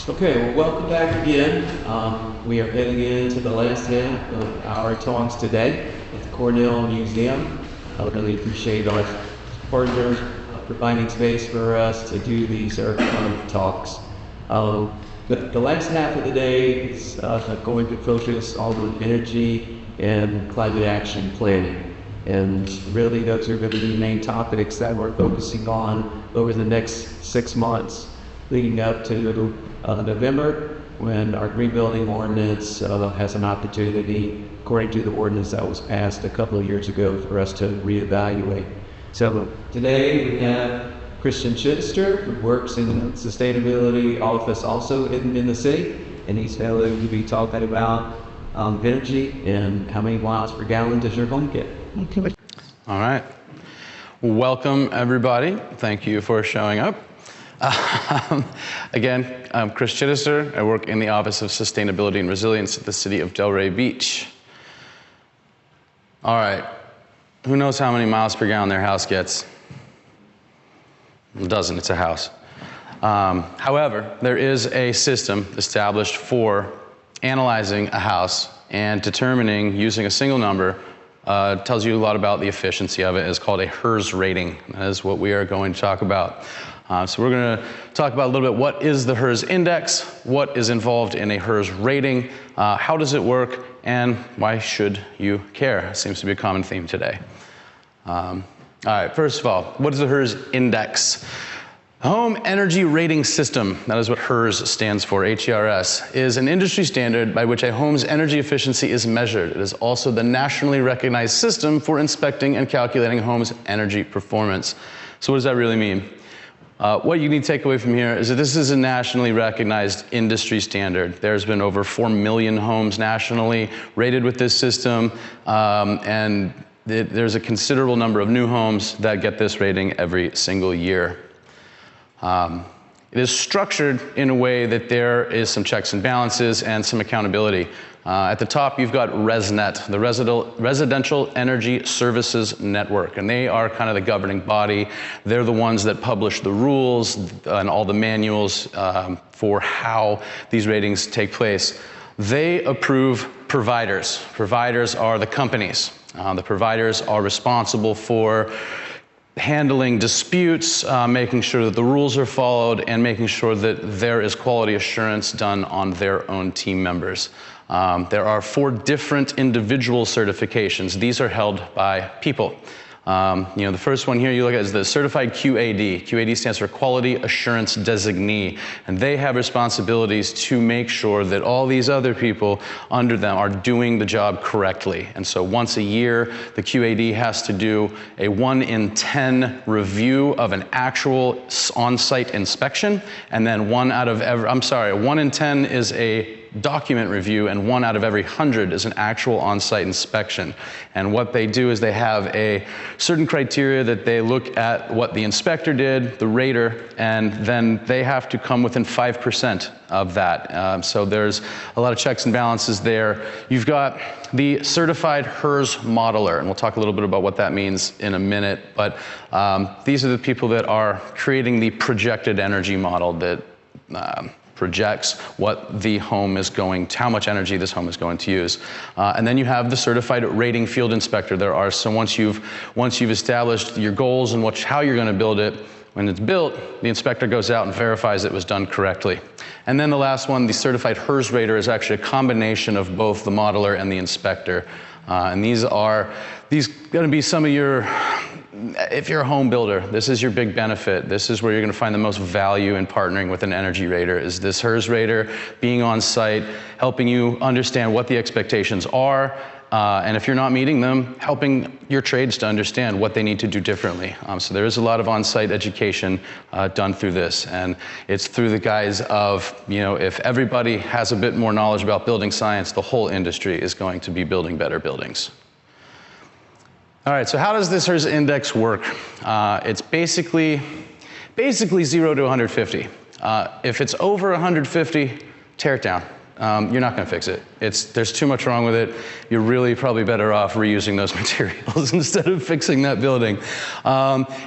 Okay, well, welcome back again. We are heading into the last half of our talks today at the Cornell Museum. I really appreciate our partners providing space for us to do these talks. The last half of the day is going to focus on energy and climate action planning. And really, those are going to be the main topics that we're focusing on over the next 6 months, leading up to November, when our green building ordinance has an opportunity, according to the ordinance that was passed a couple of years ago, for us to reevaluate. So today we have Christian Chittister, who works in the sustainability office also in the city, and he's going to be talking about energy and how many miles per gallon does your home get. All right. Welcome, everybody. Thank you for showing up. Again, I'm Chris Chittister. I work in the Office of Sustainability and Resilience at the City of Delray Beach. All right. Who knows how many miles per gallon their house gets? It doesn't. It's a house. However, there is a system established for analyzing a house and determining, using a single number, tells you a lot about the efficiency of it. It's called a HERS rating. That is what we are going to talk about. So we're going to talk about a little bit what is the HERS index, what is involved in a HERS rating, how does it work, and why should you care? Seems to be a common theme today. All right, first of all, what is the HERS index? Home Energy Rating System, that is what HERS stands for, HERS, is an industry standard by which a home's energy efficiency is measured. It is also the nationally recognized system for inspecting and calculating a home's energy performance. So what does that really mean? What you need to take away from here is that this is a nationally recognized industry standard. There's been over 4 million homes nationally rated with this system, and there's a considerable number of new homes that get this rating every single year. It is structured in a way that there is some checks and balances and some accountability. At the top, you've got ResNet, the Residential Energy Services Network, and they are kind of the governing body. They're the ones that publish the rules and all the manuals for how these ratings take place. They approve providers. Providers are the companies. The providers are responsible for handling disputes, making sure that the rules are followed, and making sure that there is quality assurance done on their own team members. There are 4 different individual certifications. These are held by people. The first one here you look at is the Certified QAD. QAD stands for Quality Assurance Designee, and they have responsibilities to make sure that all these other people under them are doing the job correctly. And so once a year, the QAD has to do a 1 in 10 review of an actual on-site inspection, and then 1 in 10 is a document review, and 1 out of every 100 is an actual on-site inspection. And what they do is they have a certain criteria that they look at what the inspector did, the rater, and then they have to come within 5% of that. So there's a lot of checks and balances there. You've got the Certified HERS Modeler, and we'll talk a little bit about what that means in a minute, but these are the people that are creating the projected energy model that projects what the home is how much energy this home is going to use. And then you have the Certified Rating Field Inspector. Once you've established your goals and how you're going to build it, when it's built, the inspector goes out and verifies it was done correctly. And then the last one, the Certified HERS Rater, is actually a combination of both the modeler and the inspector. And these are going to be some of your, if you're a home builder, this is your big benefit. This is where you're going to find the most value in partnering with an energy rater, is this HERS rater being on site, helping you understand what the expectations are, and if you're not meeting them, helping your trades to understand what they need to do differently. So there is a lot of on-site education done through this, and it's through the guise of, if everybody has a bit more knowledge about building science, the whole industry is going to be building better buildings. All right, so how does this HERS index work? It's basically 0 to 150. If it's over 150, tear it down. you're not going to fix it. There's too much wrong with it. You're really probably better off reusing those materials instead of fixing that building.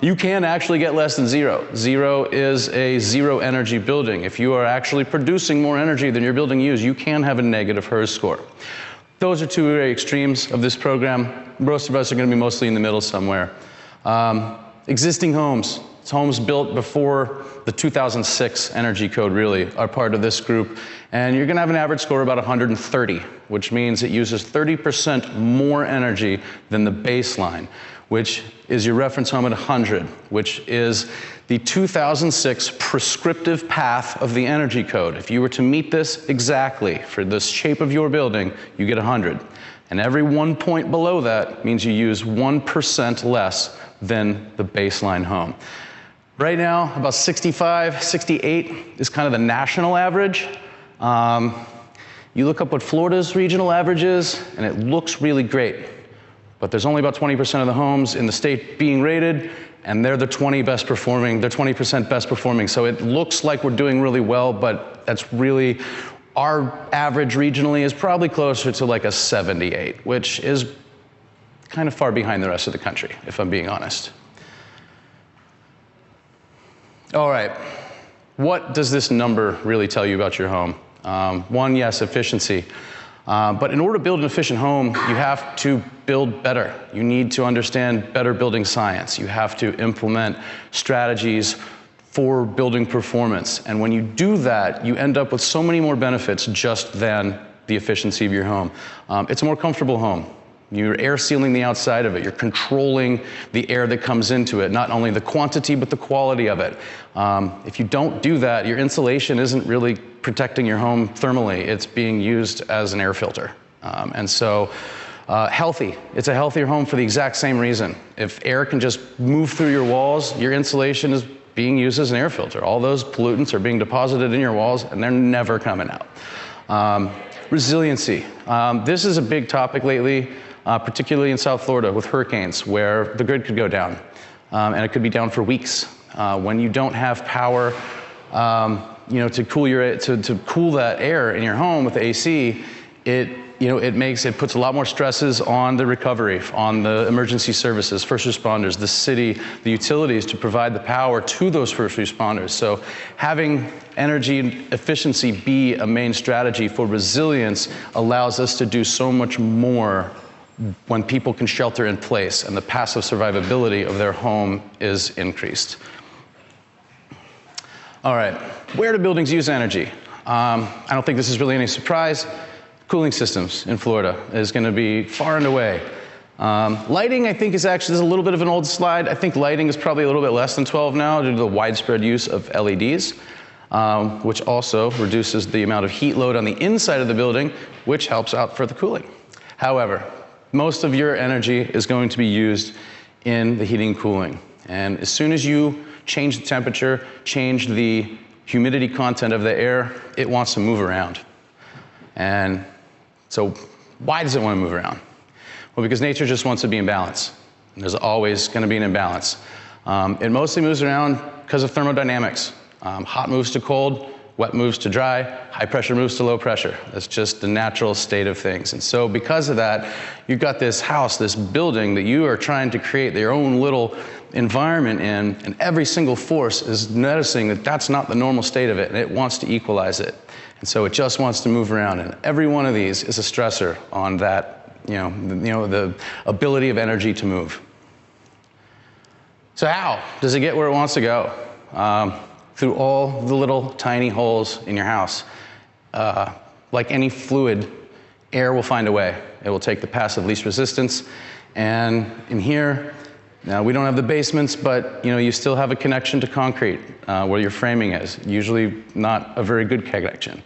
You can actually get less than zero. Zero is a zero energy building. If you are actually producing more energy than your building uses, you can have a negative HERS score. Those are two very extremes of this program. Most of us are going to be mostly in the middle somewhere. Existing homes. Homes built before the 2006 Energy Code really are part of this group. And you're going to have an average score of about 130, which means it uses 30% more energy than the baseline, which is your reference home at 100, which is the 2006 prescriptive path of the Energy Code. If you were to meet this exactly for the shape of your building, you get 100. And every 1 point below that means you use 1% less than the baseline home. Right now, about 65, 68 is kind of the national average. You look up what Florida's regional average is, and it looks really great. But there's only about 20% of the homes in the state being rated, and they're the 20% best performing. So it looks like we're doing really well, but that's really, our average regionally is probably closer to like a 78, which is kind of far behind the rest of the country, if I'm being honest. All right, what does this number really tell you about your home? One, yes, efficiency. But in order to build an efficient home, you have to build better. You need to understand better building science. You have to implement strategies for building performance. And when you do that, you end up with so many more benefits just than the efficiency of your home. It's a more comfortable home. You're air sealing the outside of it. You're controlling the air that comes into it, not only the quantity, but the quality of it. If you don't do that, your insulation isn't really protecting your home thermally. It's being used as an air filter. Healthy. It's a healthier home for the exact same reason. If air can just move through your walls, your insulation is being used as an air filter. All those pollutants are being deposited in your walls, and they're never coming out. Resiliency. This is a big topic lately. Particularly in South Florida with hurricanes, where the grid could go down, and it could be down for weeks. When you don't have power, to cool that air in your home with the AC, it puts a lot more stresses on the recovery, on the emergency services, first responders, the city, the utilities to provide the power to those first responders. So having energy efficiency be a main strategy for resilience allows us to do so much more when people can shelter in place and the passive survivability of their home is increased. All right, where do buildings use energy? I don't think this is really any surprise. Cooling systems in Florida is going to be far and away. Lighting, I think, is a little bit of an old slide. I think lighting is probably a little bit less than 12 now due to the widespread use of LEDs, which also reduces the amount of heat load on the inside of the building, which helps out for the cooling. However, most of your energy is going to be used in the heating and cooling. And as soon as you change the temperature, change the humidity content of the air, it wants to move around. And so why does it want to move around? Well, because nature just wants to be in balance. There's always going to be an imbalance. It mostly moves around because of thermodynamics. Hot moves to cold, wet moves to dry, high pressure moves to low pressure. That's just the natural state of things. And so because of that, you've got this house, this building that you are trying to create your own little environment in, and every single force is noticing that that's not the normal state of it, and it wants to equalize it. And so it just wants to move around, and every one of these is a stressor on that, the ability of energy to move. So how does it get where it wants to go? Through all the little tiny holes in your house. Like any fluid, air will find a way. It will take the path of least resistance. And in here, now we don't have the basements, but you still have a connection to concrete where your framing is. Usually not a very good connection.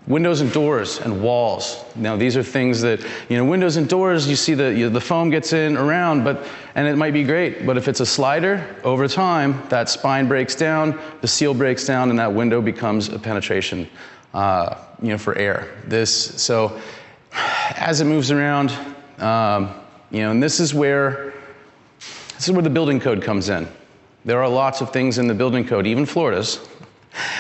Windows and doors and walls. Now these are things that, windows and doors, you see the foam gets in around, and it might be great, but if it's a slider, over time, that spine breaks down, the seal breaks down, and that window becomes a penetration, for air. So as it moves around, and this is where the building code comes in. There are lots of things in the building code, even Florida's,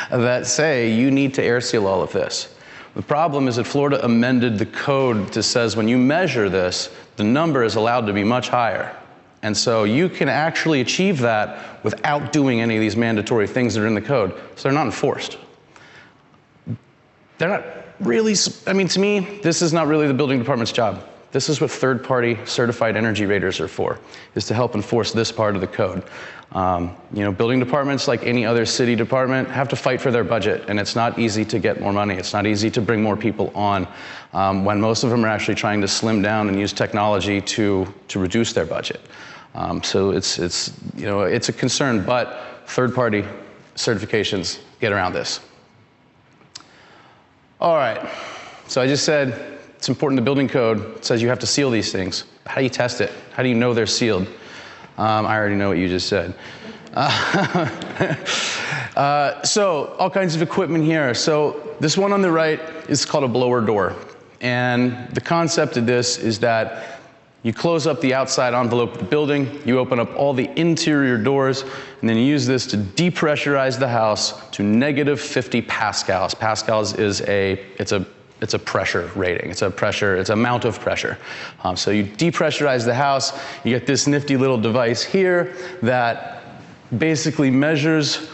that say you need to air seal all of this. The problem is that Florida amended the code that says when you measure this, the number is allowed to be much higher. And so you can actually achieve that without doing any of these mandatory things that are in the code. So they're not enforced. They're not really, I mean, to me, this is not really the building department's job. This is what third-party certified energy raters are for, is to help enforce this part of the code. Building departments, like any other city department, have to fight for their budget, and it's not easy to get more money. It's not easy to bring more people on, when most of them are actually trying to slim down and use technology to reduce their budget. So it's a concern, but third-party certifications get around this. All right, so I just said, it's important the building code says you have to seal these things. How do you test it? How do you know they're sealed? I already know what you just said. So all kinds of equipment here. So this one on the right is called a blower door. And the concept of this is that you close up the outside envelope of the building, you open up all the interior doors, and then you use this to depressurize the house to negative 50 pascals. Pascals is it's a pressure rating. It's a amount of pressure. So you depressurize the house, you get this nifty little device here that basically measures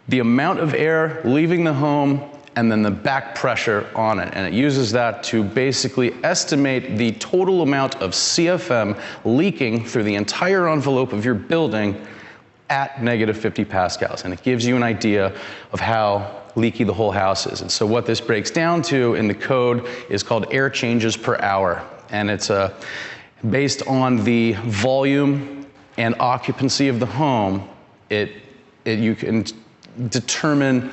the amount of air leaving the home and then the back pressure on it. And it uses that to basically estimate the total amount of CFM leaking through the entire envelope of your building at negative 50 pascals. And it gives you an idea of how leaky the whole house is. And so what this breaks down to in the code is called air changes per hour. And it's based on the volume and occupancy of the home, you can determine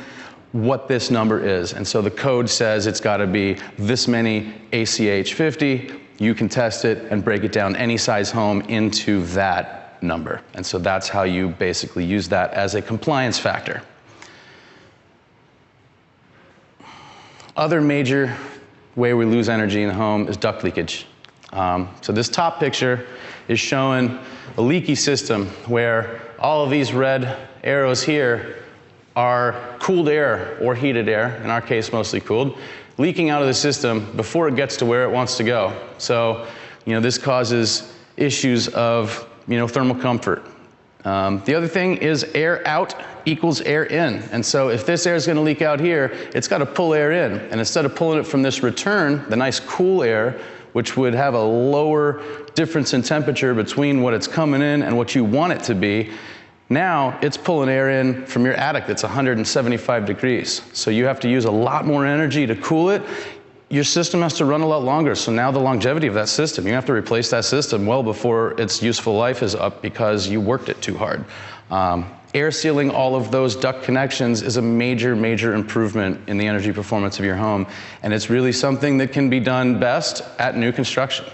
what this number is. And so the code says it's got to be this many ACH 50. You can test it and break it down any size home into that number. And so that's how you basically use that as a compliance factor. Other major way we lose energy in the home is duct leakage. So this top picture is showing a leaky system where all of these red arrows here are cooled air or heated air, in our case mostly cooled, leaking out of the system before it gets to where it wants to go. So this causes issues of thermal comfort. The other thing is air out equals air in. And so if this air is going to leak out here, it's got to pull air in. And instead of pulling it from this return, the nice cool air, which would have a lower difference in temperature between what it's coming in and what you want it to be, now it's pulling air in from your attic that's 175 degrees. So you have to use a lot more energy to cool it. Your system has to run a lot longer. So now the longevity of that system, you have to replace that system well before its useful life is up because you worked it too hard. Air sealing all of those duct connections is a major, major improvement in the energy performance of your home. And it's really something that can be done best at new construction.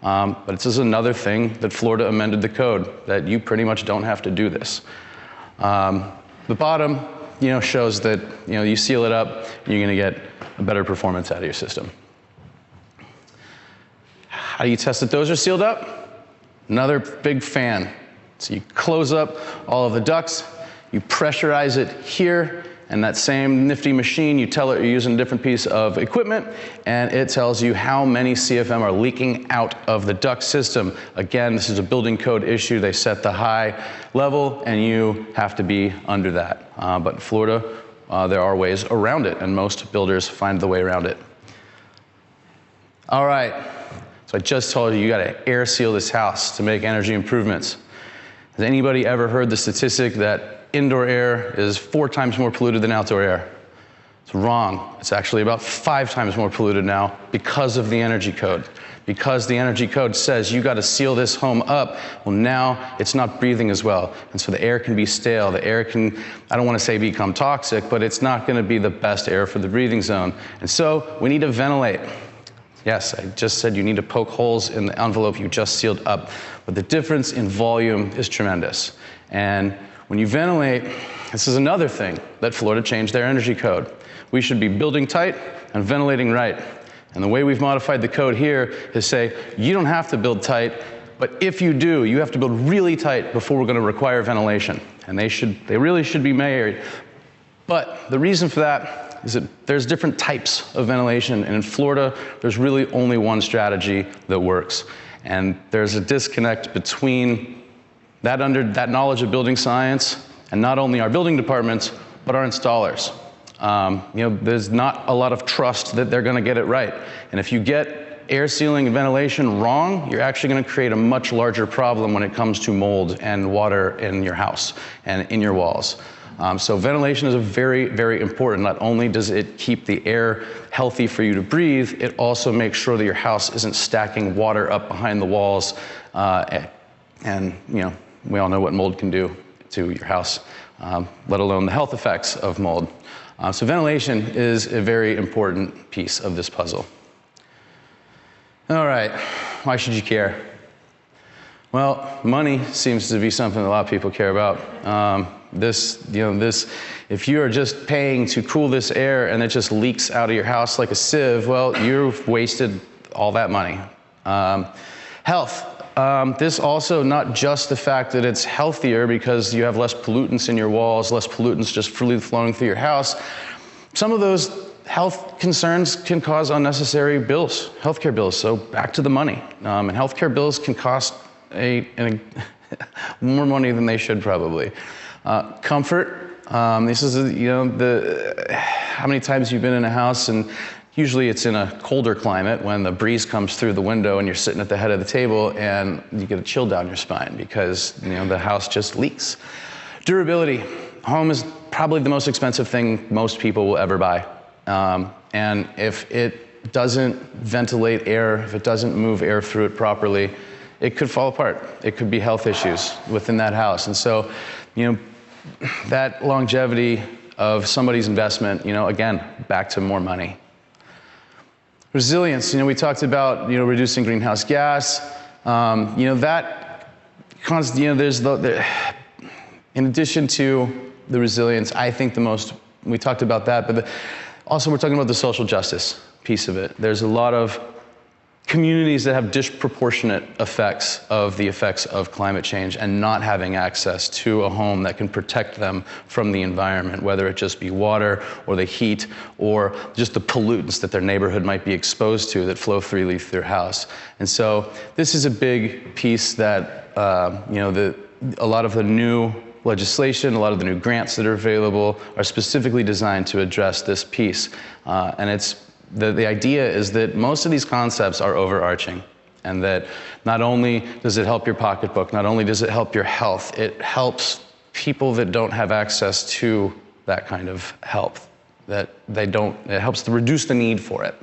But this is another thing that Florida amended the code, that you pretty much don't have to do this. The bottom shows that you seal it up, you're going to get a better performance out of your system. How do you test that those are sealed up? Another big fan. So you close up all of the ducts, you pressurize it here, and that same nifty machine, you tell it you're using a different piece of equipment, and it tells you how many CFM are leaking out of the duct system. Again, this is a building code issue. They set the high level, and you have to be under that. But in Florida, there are ways around it, and most builders find the way around it. All right, so I just told you, you gotta air seal this house to make energy improvements. Has anybody ever heard the statistic that indoor air is 4 times more polluted than outdoor air? It's wrong. It's actually about 5 times more polluted now because of the energy code. Because the energy code says you got to seal this home up, well now it's not breathing as well. And so the air can be stale. The air can, I don't want to say become toxic, but it's not going to be the best air for the breathing zone. And so we need to ventilate. Yes, I just said you need to poke holes in the envelope you just sealed up. But the difference in volume is tremendous. And when you ventilate, this is another thing that Florida changed their energy code. We should be building tight and ventilating right. And the way we've modified the code here is say, you don't have to build tight, but if you do, you have to build really tight before we're going to require ventilation. And they really should be married. But the reason for that is that there's different types of ventilation, and in Florida, there's really only one strategy that works. And there's a disconnect between that knowledge of building science and not only our building departments, but our installers. There's not a lot of trust that they're gonna get it right. And if you get air sealing and ventilation wrong, you're actually gonna create a much larger problem when it comes to mold and water in your house and in your walls. So ventilation is very, very important. Not only does it keep the air healthy for you to breathe, it also makes sure that your house isn't stacking water up behind the walls. And we all know what mold can do to your house, let alone the health effects of mold. So ventilation is a very important piece of this puzzle. All right, why should you care? Well, money seems to be something that a lot of people care about. If you are just paying to cool this air and it just leaks out of your house like a sieve, well, you've wasted all that money. Health. This also not just the fact that it's healthier because you have less pollutants in your walls, less pollutants just freely flowing through your house. Some of those health concerns can cause unnecessary bills, healthcare bills. So back to the money. And healthcare bills can cost more money than they should probably. Comfort. This is how many times you've been in a house, and usually it's in a colder climate when the breeze comes through the window and you're sitting at the head of the table and you get a chill down your spine because the house just leaks. Durability. Home is probably the most expensive thing most people will ever buy. And if it doesn't ventilate air, if it doesn't move air through it properly, it could fall apart. It could be health issues within that house. And so, that longevity of somebody's investment, again, back to more money. Resilience, we talked about, reducing greenhouse gas. In addition to the resilience, I think we talked about that, but also we're talking about the social justice piece of it. There's a lot of communities that have disproportionate effects of climate change and not having access to a home that can protect them from the environment, whether it just be water or the heat or just the pollutants that their neighborhood might be exposed to that flow freely through their house. And so this is a big piece that a lot of the new legislation, a lot of the new grants that are available are specifically designed to address this piece. And the idea is that most of these concepts are overarching, and that not only does it help your pocketbook, not only does it help your health, it helps people that don't have access to that kind of health, it helps to reduce the need for it.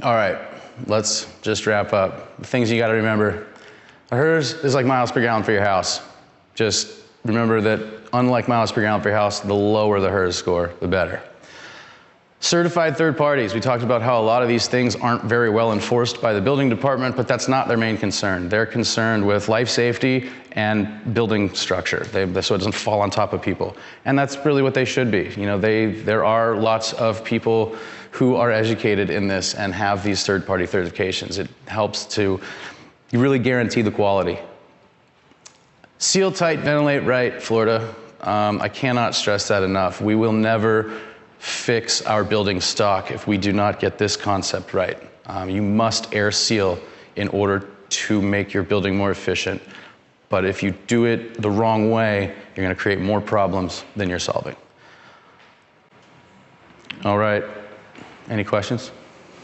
All right, let's just wrap up. The things you gotta remember. A HERS is like miles per gallon for your house. Just remember that unlike miles per gallon for your house, the lower the HERS score, the better. Certified third parties. We talked about how a lot of these things aren't very well enforced by the building department, but that's not their main concern. They're concerned with life safety and building structure, so it doesn't fall on top of people. And that's really what they should be. There are lots of people who are educated in this and have these third-party certifications. It helps to really guarantee the quality. Seal tight, ventilate right, Florida. I cannot stress that enough. We will never fix our building stock if we do not get this concept right. You must air seal in order to make your building more efficient. But if you do it the wrong way, you're going to create more problems than you're solving. All right. Any questions?